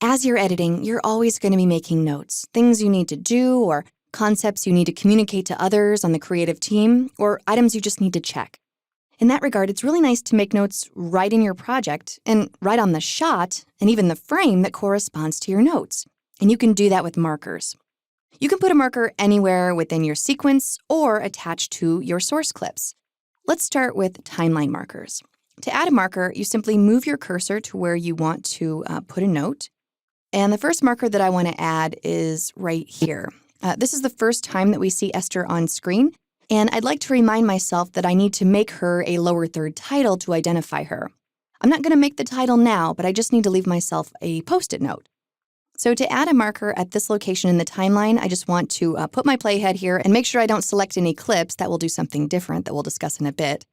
As you're editing, you're always going to be making notes, things you need to do or concepts you need to communicate to others on the creative team, or items you just need to check. In that regard, it's really nice to make notes right in your project and right on the shot and even the frame that corresponds to your notes. And you can do that with markers. You can put a marker anywhere within your sequence or attached to your source clips. Let's start with timeline markers. To add a marker, you simply move your cursor to where you want to put a note. And the first marker that I want to add is right here. This is the first time that we see Esther on screen, and I'd like to remind myself that I need to make her a lower third title to identify her. I'm not going to make the title now, but I just need to leave myself a Post-it note. So to add a marker at this location in the timeline, I just want to put my playhead here and make sure I don't select any clips. That will do something different that we'll discuss in a bit.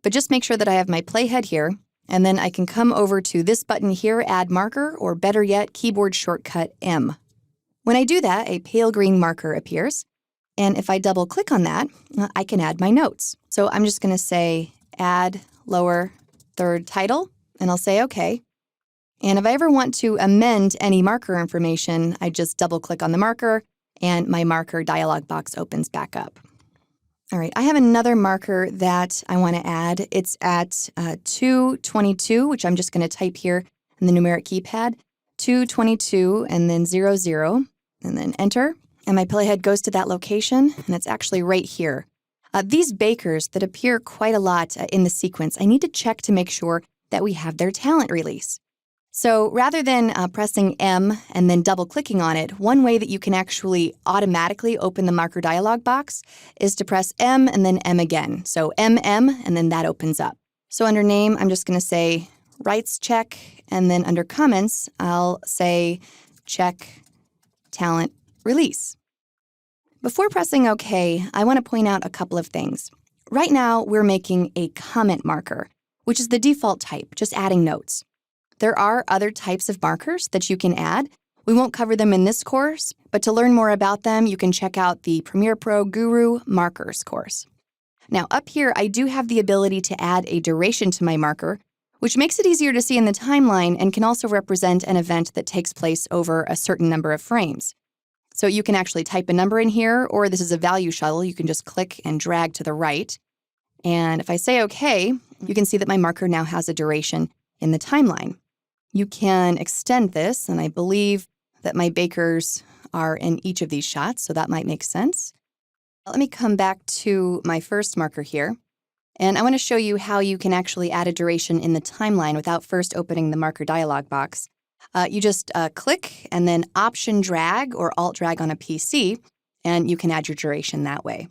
But just make sure that I have my playhead here, and then I can come over to this button here, Add Marker, or better yet, keyboard shortcut M. When I do that, a pale green marker appears, and if I double-click on that, I can add my notes. So I'm just going to say Add Lower Third Title, and I'll say OK. And if I ever want to amend any marker information, I just double-click on the marker, and my marker dialog box opens back up. All right, I have another marker that I want to add. It's at 222, which I'm just going to type here in the numeric keypad, 222 and then 00, and then enter. And my playhead goes to that location, and it's actually right here. These bakers that appear quite a lot in the sequence, I need to check to make sure that we have their talent release. So rather than pressing M and then double-clicking on it, one way that you can actually automatically open the marker dialog box is to press M and then M again. So M, and then that opens up. So under Name, I'm just going to say Rights Check, and then under Comments, I'll say Check Talent Release. Before pressing OK, I want to point out a couple of things. Right now, we're making a comment marker, which is the default type, just adding notes. There are other types of markers that you can add. We won't cover them in this course, but to learn more about them, you can check out the Premiere Pro Guru Markers course. Now, up here, I do have the ability to add a duration to my marker, which makes it easier to see in the timeline and can also represent an event that takes place over a certain number of frames. So you can actually type a number in here, or this is a value shuttle. You can just click and drag to the right. And if I say OK, you can see that my marker now has a duration in the timeline. You can extend this, and I believe that my bakers are in each of these shots, so that might make sense. Let me come back to my first marker here, and I want to show you how you can actually add a duration in the timeline without first opening the marker dialog box. You just click and then Option Drag or Alt Drag on a PC, and you can add your duration that way.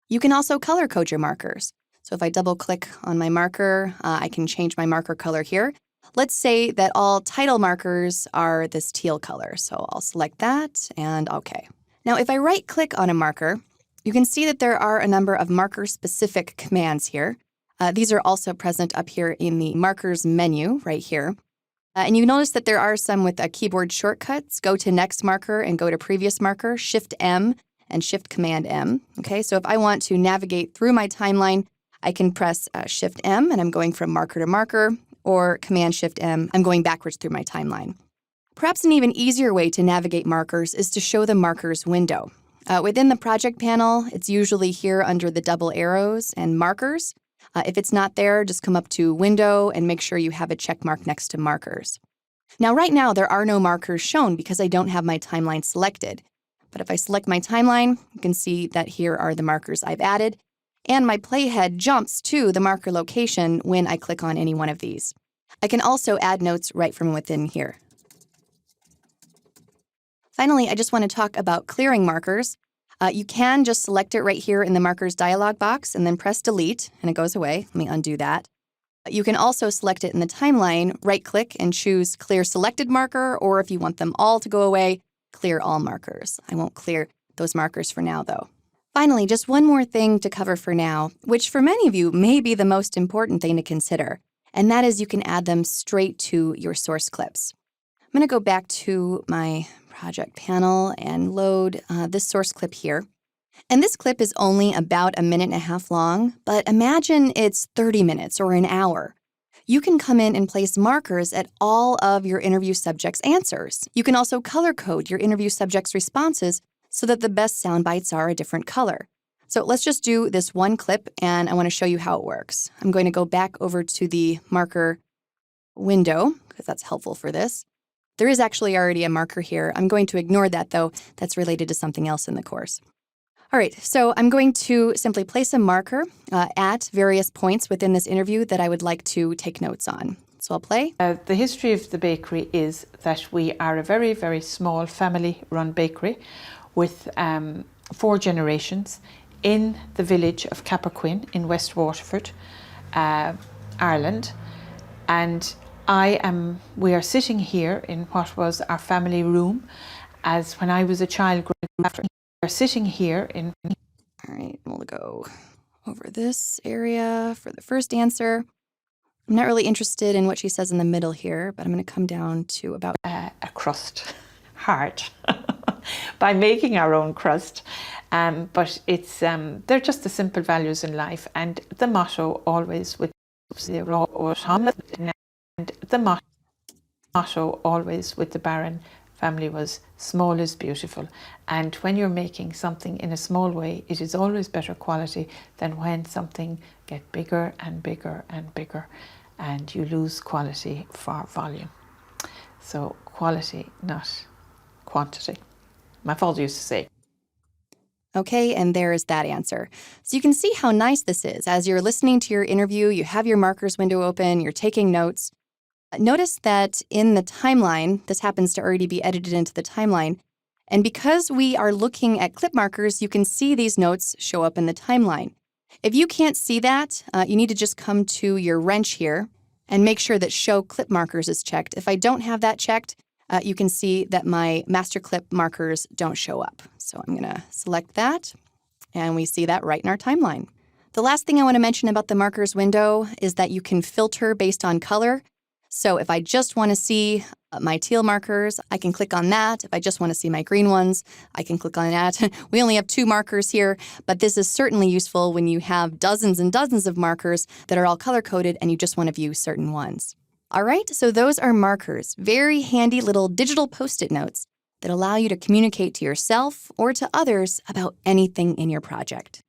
You can also color code your markers. So if I double-click on my marker, I can change my marker color here. Let's say that all title markers are this teal color, so I'll select that and OK. Now, if I right-click on a marker, you can see that there are a number of marker-specific commands here. These are also present up here in the Markers menu right here. And you notice that there are some with keyboard shortcuts. Go to Next Marker and go to Previous Marker, Shift-M and Shift-Command-M. Okay, so if I want to navigate through my timeline, I can press Shift-M, and I'm going from marker to marker, or Command-Shift-M, I'm going backwards through my timeline. Perhaps an even easier way to navigate markers is to show the Markers window. Within the project panel, it's usually here under the double arrows and Markers. If it's not there, just come up to Window and make sure you have a check mark next to Markers. Now, right now, there are no markers shown because I don't have my timeline selected. But if I select my timeline, you can see that here are the markers I've added, and my playhead jumps to the marker location when I click on any one of these. I can also add notes right from within here. Finally, I just want to talk about clearing markers. You can just select it right here in the Markers dialog box and then press Delete, and it goes away. Let me undo that. You can also select it in the timeline, right-click and choose Clear Selected Marker, or if you want them all to go away, Clear All Markers. I won't clear those markers for now, though. Finally, just one more thing to cover for now, which for many of you may be the most important thing to consider, and that is you can add them straight to your source clips. I'm going to go back to my project panel and load this source clip here. And this clip is only about 1.5 minutes long, but imagine it's 30 minutes or an hour. You can come in and place markers at all of your interview subjects' answers. You can also color code your interview subjects' responses so that the best sound bites are a different color. So let's just do this one clip, and I want to show you how it works. I'm going to go back over to the marker window, because that's helpful for this. There is actually already a marker here. I'm going to ignore that, though. That's related to something else in the course. All right, so I'm going to simply place a marker at various points within this interview that I would like to take notes on. So I'll play. The history of the bakery is that we are a very, very small family-run bakery with 4 generations in the village of Capperquin in West Waterford, Ireland. And we are sitting here in what was our family room as when I was a child growing up. We're sitting here in... All right, we'll go over this area for the first answer. I'm not really interested in what she says in the middle here, but I'm going to come down to about... a crust heart by making our own crust. But it's they're just the simple values in life, and the motto always with the Barron family was small is beautiful. And when you're making something in a small way, it is always better quality than when something gets bigger and bigger and bigger and you lose quality for volume. So quality, not quantity. My father used to say. Okay, and there's that answer. So you can see how nice this is. As you're listening to your interview, you have your markers window open, you're taking notes. Notice that in the timeline, this happens to already be edited into the timeline. And because we are looking at clip markers, you can see these notes show up in the timeline. If you can't see that, you need to just come to your wrench here and make sure that Show Clip Markers is checked. If I don't have that checked, you can see that my master clip markers don't show up. So I'm going to select that, and we see that right in our timeline. The last thing I want to mention about the markers window is that you can filter based on color. So if I just want to see my teal markers, I can click on that. If I just want to see my green ones, I can click on that. We only have 2 markers here, but this is certainly useful when you have dozens and dozens of markers that are all color-coded and you just want to view certain ones. All right, so those are markers, very handy little digital Post-it notes that allow you to communicate to yourself or to others about anything in your project.